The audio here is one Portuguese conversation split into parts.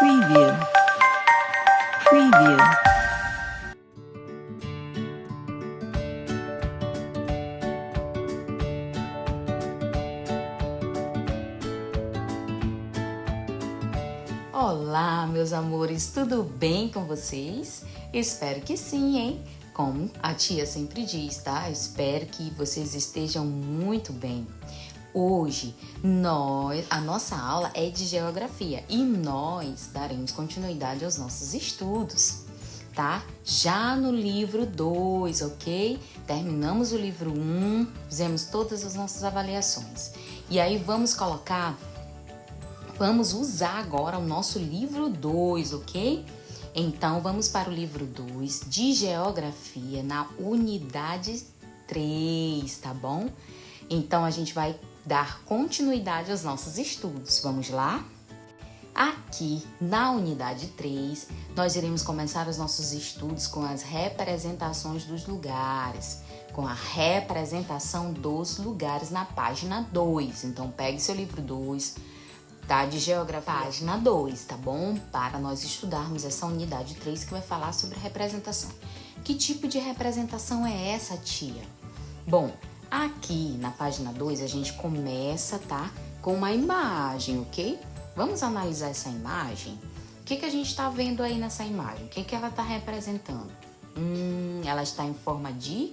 Preview. Preview. Olá, meus amores, tudo bem com vocês? Espero que sim, hein? Como a tia sempre diz, tá? Espero que vocês estejam muito bem. Hoje, a nossa aula é de geografia e nós daremos continuidade aos nossos estudos, tá? Já no livro 2, ok? Terminamos o livro 1, fizemos todas as nossas avaliações. E aí vamos usar agora o nosso livro 2, ok? Então, vamos para o livro 2 de Geografia na unidade 3, tá bom? Então, a gente vai dar continuidade aos nossos estudos. Vamos lá? Aqui, na unidade 3, nós iremos começar os nossos estudos com as representações dos lugares, com a representação dos lugares na página 2. Então, pegue seu livro 2, tá? De Geografia, página 2, tá bom? Para nós estudarmos essa unidade 3 que vai falar sobre representação. Que tipo de representação é essa, tia? Bom, aqui na página 2 a gente começa, tá? Com uma imagem, ok? Vamos analisar essa imagem? O que a gente está vendo aí nessa imagem? O que ela está representando? Ela está em forma de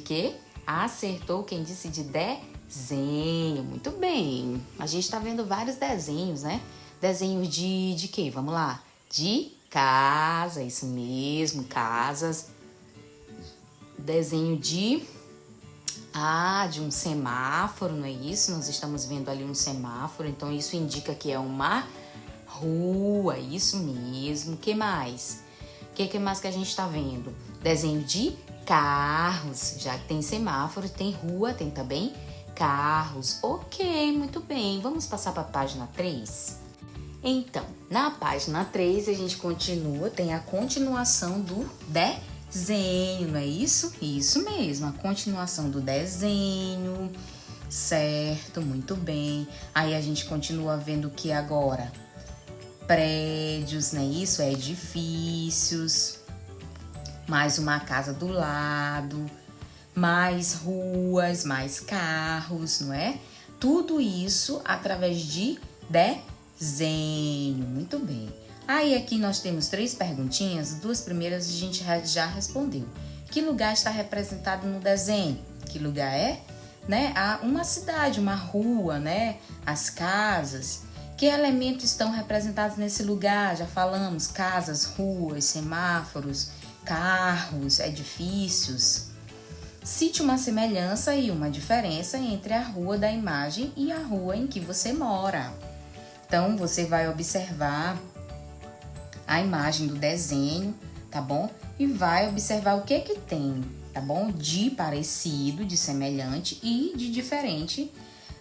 quê? Acertou quem disse de desenho. Muito bem. A gente está vendo vários desenhos, né? Desenhos de quê? Vamos lá. De casa, isso mesmo, casas. Desenho de um semáforo, não é isso? Nós estamos vendo ali um semáforo, então isso indica que é uma rua, isso mesmo. O que mais? O que mais que a gente está vendo? Desenho de carros, já que tem semáforo, tem rua, tem também carros. Ok, muito bem. Vamos passar para a página 3? Então, na página 3 a gente continua, tem a continuação do desenho, não é isso? Isso mesmo, a continuação do desenho, certo, muito bem. Aí a gente continua vendo o que agora? Prédios, não é isso? Edifícios, mais uma casa do lado, mais ruas, mais carros, não é? Tudo isso através de desenho, muito bem. Aí aqui nós temos 3 perguntinhas, 2 primeiras a gente já respondeu. Que lugar está representado no desenho? Que lugar é? Né? Uma cidade, uma rua, né? As casas. Que elementos estão representados nesse lugar? Já falamos, casas, ruas, semáforos, carros, edifícios. Cite uma semelhança e uma diferença entre a rua da imagem e a rua em que você mora. Então, você vai observar a imagem do desenho, tá bom? E vai observar o que tem, tá bom? De parecido, de semelhante e de diferente,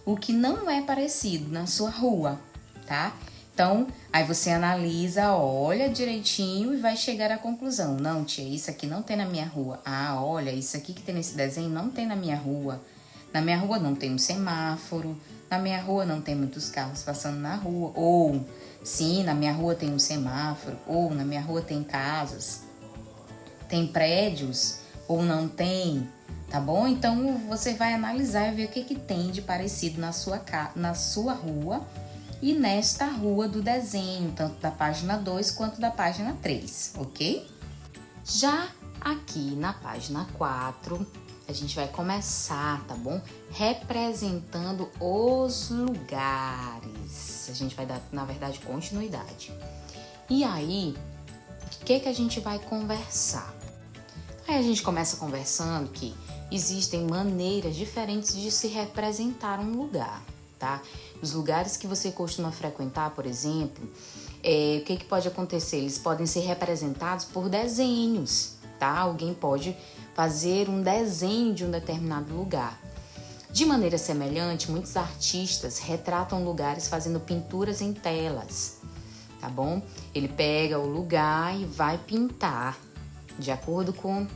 o que não é parecido na sua rua, tá? Então, aí você analisa, olha direitinho e vai chegar à conclusão. Não, tia, isso aqui não tem na minha rua. Ah, olha, isso aqui que tem nesse desenho não tem na minha rua. Na minha rua não tem um semáforo. Na minha rua não tem muitos carros passando na rua. Ou, sim, na minha rua tem um semáforo. Ou, na minha rua tem casas. Tem prédios ou não tem, tá bom? Então, você vai analisar e ver o que tem de parecido na sua rua e nesta rua do desenho, tanto da página 2 quanto da página 3, ok? Já aqui na página 4, a gente vai começar, tá bom? Representando os lugares. A gente vai dar, na verdade, continuidade. E aí, o que a gente vai conversar? Aí a gente começa conversando que existem maneiras diferentes de se representar um lugar, tá? Os lugares que você costuma frequentar, por exemplo, o que pode acontecer? Eles podem ser representados por desenhos, tá? Alguém pode fazer um desenho de um determinado lugar. De maneira semelhante, muitos artistas retratam lugares fazendo pinturas em telas, tá bom? Ele pega o lugar e vai pintar de acordo com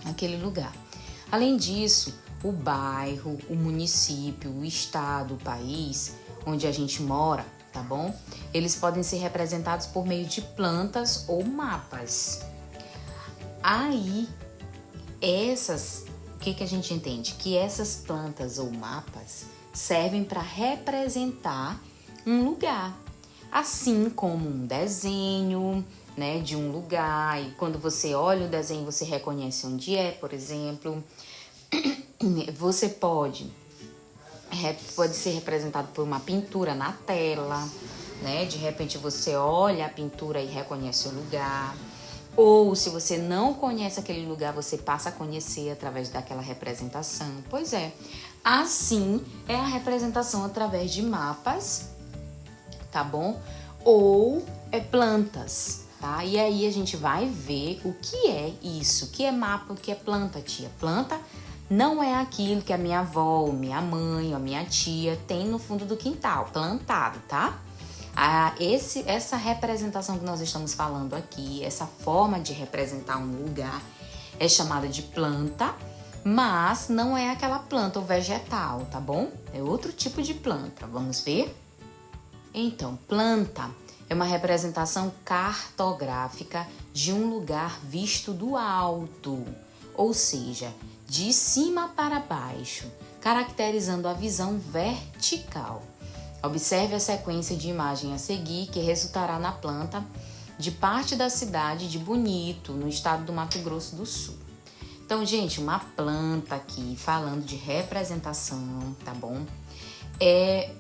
aquele lugar. Além disso, o bairro, o município, o estado, o país onde a gente mora tá bom? Eles podem ser representados por meio de plantas ou mapas. Aí, o que a gente entende? Que essas plantas ou mapas servem para representar um lugar, assim como um desenho, né, de um lugar. E quando você olha o desenho, você reconhece onde é, por exemplo. Você pode ser representado por uma pintura na tela, né? De repente você olha a pintura e reconhece o lugar. Ou se você não conhece aquele lugar, você passa a conhecer através daquela representação. Pois é, assim é a representação através de mapas, tá bom? Ou plantas, tá? E aí a gente vai ver o que é isso, o que é mapa, o que é planta, tia. Planta não é aquilo que a minha avó, minha mãe ou a minha tia tem no fundo do quintal, plantado, tá? Essa representação que nós estamos falando aqui, essa forma de representar um lugar é chamada de planta, mas não é aquela planta ou vegetal, tá bom? É outro tipo de planta, vamos ver? Então, planta é uma representação cartográfica de um lugar visto do alto, ou seja, de cima para baixo, caracterizando a visão vertical. Observe a sequência de imagem a seguir, que resultará na planta de parte da cidade de Bonito, no estado do Mato Grosso do Sul. Então, gente, uma planta aqui, falando de representação, tá bom? É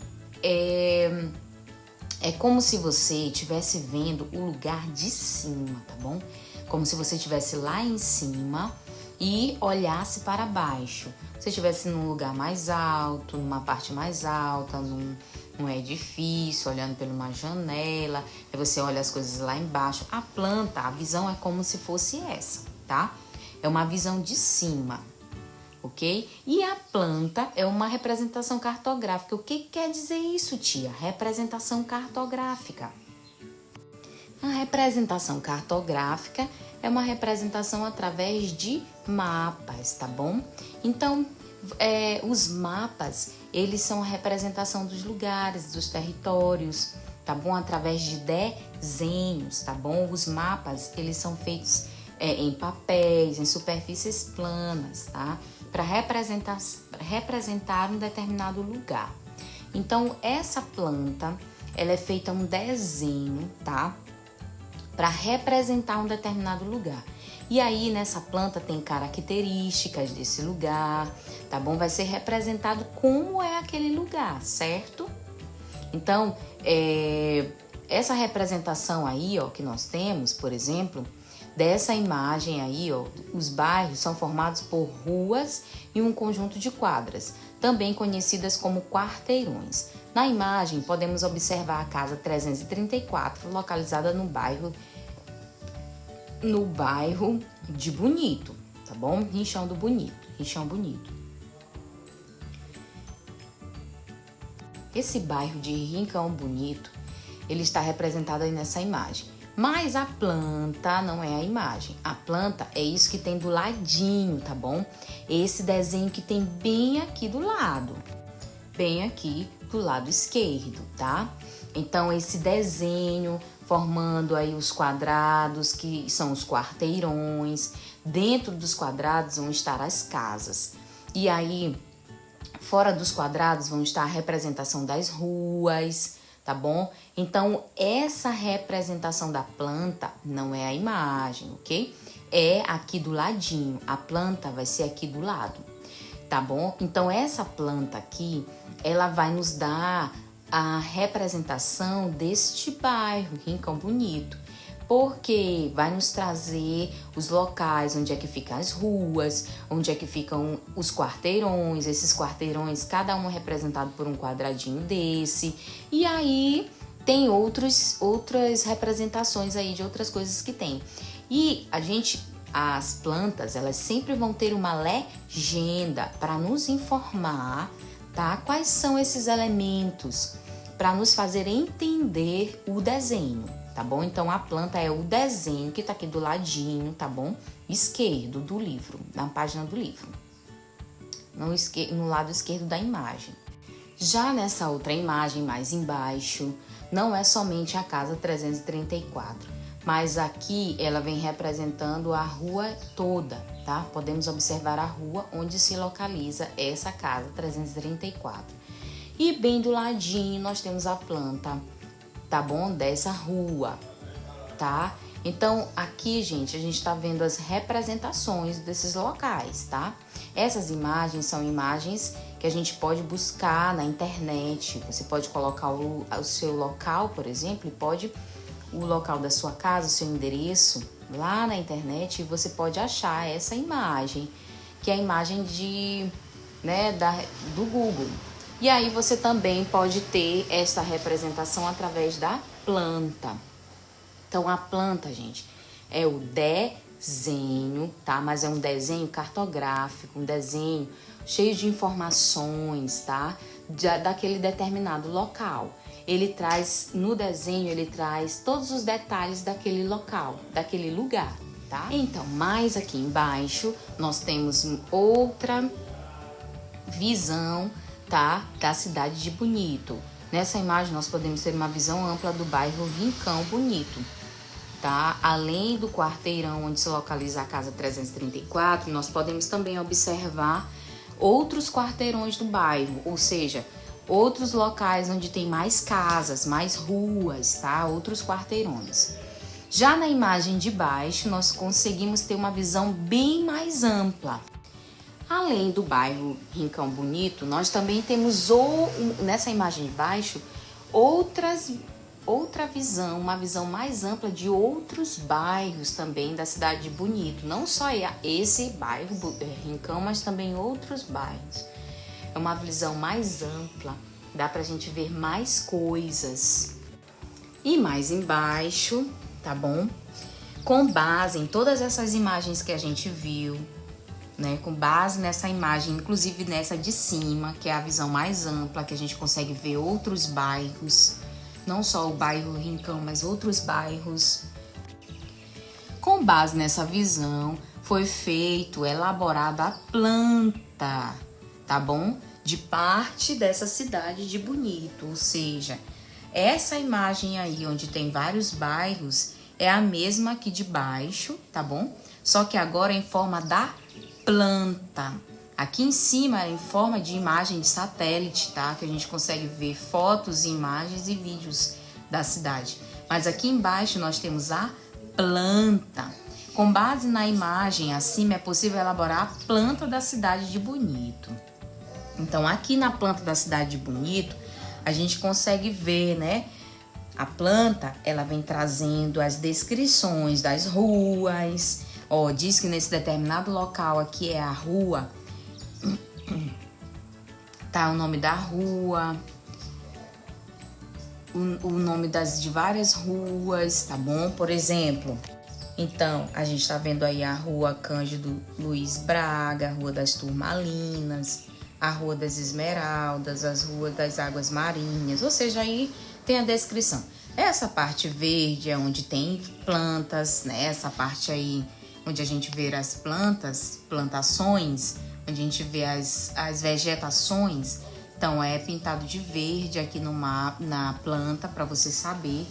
como se você estivesse vendo o lugar de cima, tá bom? Como se você estivesse lá em cima e olhasse para baixo. Se estivesse num lugar mais alto, numa parte mais alta, num edifício, olhando por uma janela, aí você olha as coisas lá embaixo. A planta, a visão é como se fosse essa, tá? É uma visão de cima, ok? E a planta é uma representação cartográfica. O que quer dizer isso, tia? Representação cartográfica. A representação cartográfica é uma representação através de mapas, tá bom? Então, os mapas, eles são a representação dos lugares, dos territórios, tá bom? Através de desenhos, tá bom? Os mapas, eles são feitos em papéis, em superfícies planas, tá? Para representar um determinado lugar. Então, essa planta, ela é feita um desenho, tá? Para representar um determinado lugar. E aí, nessa planta tem características desse lugar, tá bom? Vai ser representado como é aquele lugar, certo? Então, essa representação aí, ó, que nós temos, por exemplo, dessa imagem aí, ó, os bairros são formados por ruas e um conjunto de quadras, também conhecidas como quarteirões. Na imagem, podemos observar a casa 334, localizada no bairro de Bonito, tá bom? Rincão Bonito. Esse bairro de Rincão Bonito, ele está representado aí nessa imagem. Mas a planta não é a imagem. A planta é isso que tem do ladinho, tá bom? Esse desenho que tem bem aqui do lado. Bem aqui do lado esquerdo, tá? Então, esse desenho formando aí os quadrados, que são os quarteirões. Dentro dos quadrados vão estar as casas. E aí, fora dos quadrados vão estar a representação das ruas, tá bom? Então, essa representação da planta não é a imagem, ok? É aqui do ladinho. A planta vai ser aqui do lado, tá bom? Então, essa planta aqui, ela vai nos dar a representação deste bairro, Rincão Bonito, porque vai nos trazer os locais onde é que ficam as ruas, onde é que ficam os quarteirões. Esses quarteirões, cada um é representado por um quadradinho desse. E aí tem outras representações aí de outras coisas que tem. E as plantas, elas sempre vão ter uma legenda para nos informar, tá? Quais são esses elementos para nos fazer entender o desenho, tá bom? Então, a planta é o desenho que tá aqui do ladinho, tá bom? Esquerdo do livro, na página do livro. No lado esquerdo da imagem. Já nessa outra imagem, mais embaixo, não é somente a casa 334, mas aqui ela vem representando a rua toda, tá? Podemos observar a rua onde se localiza essa casa 334. E bem do ladinho nós temos a planta, tá bom? Dessa rua, tá? Então, aqui, gente, a gente tá vendo as representações desses locais, tá? Essas imagens são imagens que a gente pode buscar na internet. Você pode colocar o seu local, por exemplo, o local da sua casa, o seu endereço lá na internet, e você pode achar essa imagem, que é a imagem do Google. E aí você também pode ter essa representação através da planta. Então, a planta, gente, é o desenho, tá? Mas é um desenho cartográfico, um desenho cheio de informações, tá? Daquele determinado local. No desenho, ele traz todos os detalhes daquele local, daquele lugar, tá? Então, mais aqui embaixo, nós temos outra visão, tá? Da cidade de Bonito. Nessa imagem, nós podemos ter uma visão ampla do bairro Rincão Bonito, tá? Além do quarteirão onde se localiza a casa 334, nós podemos também observar outros quarteirões do bairro, ou seja, outros locais onde tem mais casas, mais ruas, tá? Outros quarteirões. Já na imagem de baixo, nós conseguimos ter uma visão bem mais ampla. Além do bairro Rincão Bonito, nós também temos nessa imagem de baixo outra visão, uma visão mais ampla de outros bairros também da cidade de Bonito. Não só esse bairro Rincão, mas também outros bairros. É uma visão mais ampla, dá pra gente ver mais coisas. E mais embaixo, tá bom? Com base em todas essas imagens que a gente viu, né? Com base nessa imagem, inclusive nessa de cima, que é a visão mais ampla, que a gente consegue ver outros bairros, não só o bairro Rincão, mas outros bairros. Com base nessa visão, foi elaborada a planta, tá bom? De parte dessa cidade de Bonito, ou seja, essa imagem aí onde tem vários bairros é a mesma aqui de baixo, tá bom? Só que agora em forma da planta. Aqui em cima é em forma de imagem de satélite, tá? Que a gente consegue ver fotos, imagens e vídeos da cidade. Mas aqui embaixo nós temos a planta. Com base na imagem acima, é possível elaborar a planta da cidade de Bonito. Então, aqui na planta da cidade de Bonito, a gente consegue ver, né? A planta, ela vem trazendo as descrições das ruas. Ó, diz que nesse determinado local aqui é a rua. Tá o nome da rua, o nome de várias ruas, tá bom? Por exemplo, então, a gente tá vendo aí a rua Cândido Luiz Braga, a rua das Turmalinas, a Rua das Esmeraldas, as ruas das Águas Marinhas, ou seja, aí tem a descrição. Essa parte verde é onde tem plantas, né? Essa parte aí onde a gente vê as plantações, onde a gente vê as vegetações, então é pintado de verde aqui na planta para você saber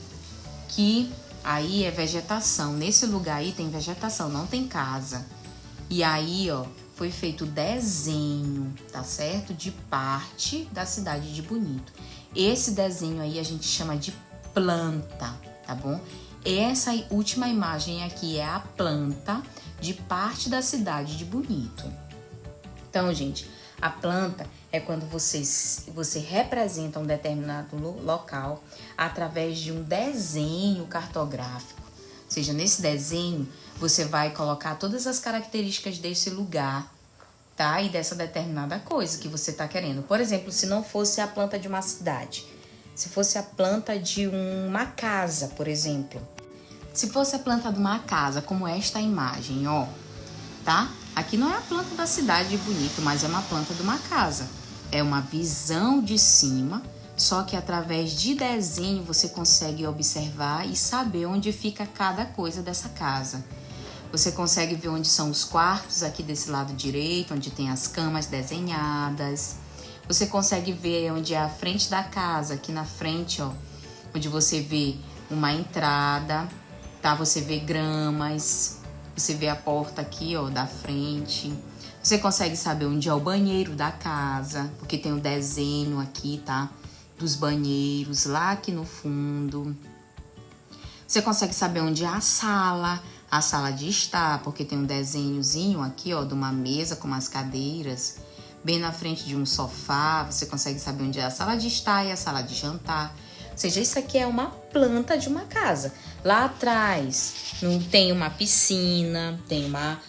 que aí é vegetação. Nesse lugar aí tem vegetação, não tem casa. E aí, ó, foi feito desenho, tá certo? De parte da cidade de Bonito. Esse desenho aí a gente chama de planta, tá bom? Essa última imagem aqui é a planta de parte da cidade de Bonito. Então, gente, a planta é quando você representa um determinado local através de um desenho cartográfico. Ou seja, nesse desenho você vai colocar todas as características desse lugar, tá? E dessa determinada coisa que você está querendo. Por exemplo, se não fosse a planta de uma cidade, se fosse a planta de uma casa, por exemplo. Se fosse a planta de uma casa, como esta imagem, ó, tá? Aqui não é a planta da cidade de Bonito, mas é uma planta de uma casa. É uma visão de cima, só que através de desenho você consegue observar e saber onde fica cada coisa dessa casa. Você consegue ver onde são os quartos aqui desse lado direito, onde tem as camas desenhadas. Você consegue ver onde é a frente da casa, aqui na frente, ó. onde você vê uma entrada, tá? Você vê gramas, você vê a porta aqui, ó, da frente. Você consegue saber onde é o banheiro da casa, porque tem um desenho aqui, tá? Dos banheiros lá aqui no fundo. Você consegue saber onde é a sala de estar, porque tem um desenhozinho aqui, ó, de uma mesa com umas cadeiras, bem na frente de um sofá. Você consegue saber onde é a sala de estar e a sala de jantar. Ou seja, isso aqui é uma planta de uma casa. Lá atrás tem uma piscina, tem uma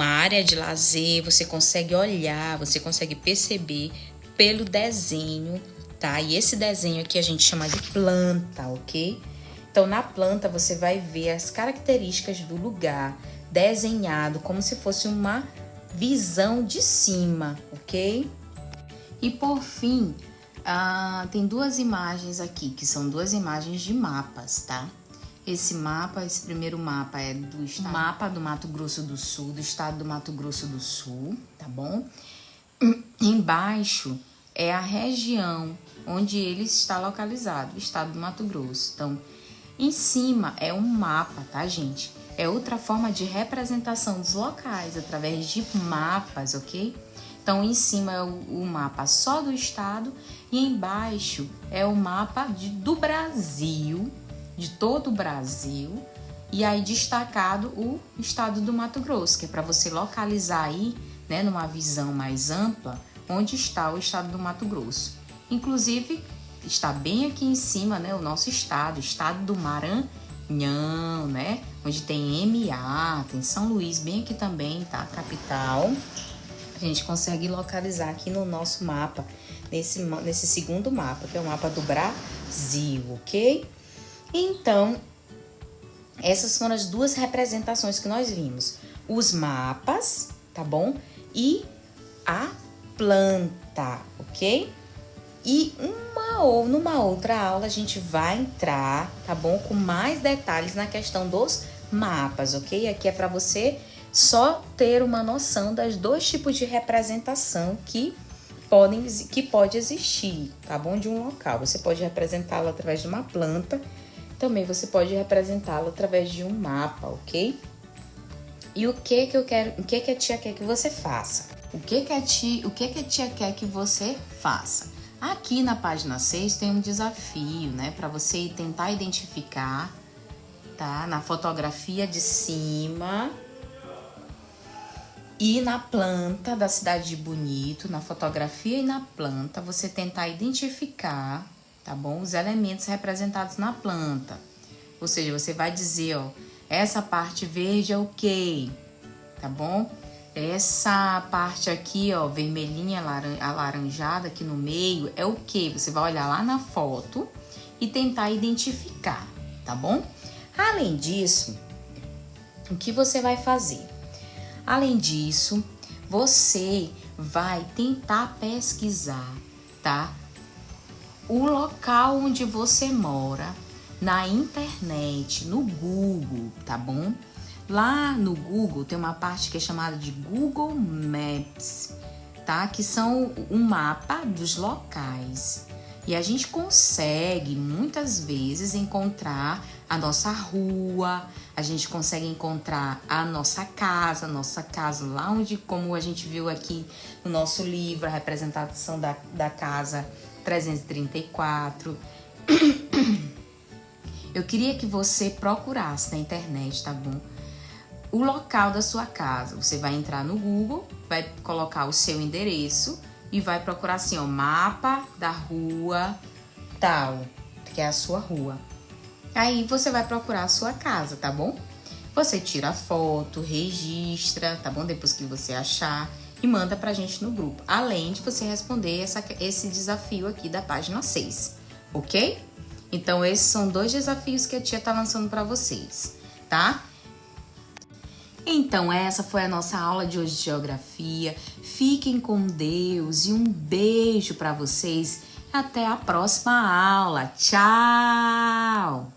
área de lazer. Você consegue olhar, você consegue perceber pelo desenho, tá? E esse desenho aqui a gente chama de planta, ok? Então, na planta você vai ver as características do lugar desenhado como se fosse uma visão de cima, ok? E por fim, tem duas imagens aqui, que são duas imagens de mapas, tá? Esse primeiro mapa é do mapa do Mato Grosso do Sul, do estado do Mato Grosso do Sul, tá bom? Embaixo é a região onde ele está localizado, o estado do Mato Grosso. Então, em cima é um mapa, tá, gente? É outra forma de representação dos locais, através de mapas, ok? Então, em cima é o mapa só do estado e embaixo é o mapa do Brasil, de todo o Brasil, e aí destacado o estado do Mato Grosso, que é para você localizar aí, né, numa visão mais ampla, onde está o estado do Mato Grosso. Inclusive, está bem aqui em cima, né, o nosso estado do Maranhão, né, onde tem MA, tem São Luís, bem aqui também, tá, capital. A gente consegue localizar aqui no nosso mapa, nesse segundo mapa, que é o mapa do Brasil, ok? Então, essas foram as duas representações que nós vimos. Os mapas, tá bom? E a planta, ok? E numa outra aula a gente vai entrar, tá bom? Com mais detalhes na questão dos mapas, ok? Aqui é para você só ter uma noção das dois tipos de representação que pode existir, tá bom? De um local. Você pode representá-lo através de uma planta, também você pode representá-lo através de um mapa, ok? E o que a tia quer que você faça? O que a tia quer que você faça? Aqui na página 6 tem um desafio, né? Para você tentar identificar, tá? Na fotografia de cima e na planta da cidade de Bonito, na fotografia e na planta, você tentar identificar, tá bom? Os elementos representados na planta. Ou seja, você vai dizer, ó, essa parte verde é o quê? Tá bom? Essa parte aqui, ó, vermelhinha, alaranjada aqui no meio, é o quê? Você vai olhar lá na foto e tentar identificar, tá bom? Além disso, o que você vai fazer? Além disso, você vai tentar pesquisar, tá? O local onde você mora na internet, no Google, tá bom? Lá no Google tem uma parte que é chamada de Google Maps, tá? Que são um mapa dos locais. E a gente consegue muitas vezes encontrar a nossa rua, a gente consegue encontrar a nossa casa lá onde, como a gente viu aqui no nosso livro, a representação da casa 334. Eu queria que você procurasse na internet, tá bom? O local da sua casa. Você vai entrar no Google, vai colocar o seu endereço e vai procurar assim, ó, mapa da rua tal, que é a sua rua. Aí você vai procurar a sua casa, tá bom? Você tira a foto, registra, tá bom? Depois que você achar e manda pra gente no grupo. Além de você responder esse desafio aqui da página 6, ok? Então, esses são dois desafios que a tia tá lançando pra vocês, tá? Então, essa foi a nossa aula de hoje de geografia. Fiquem com Deus e um beijo para vocês. Até a próxima aula. Tchau!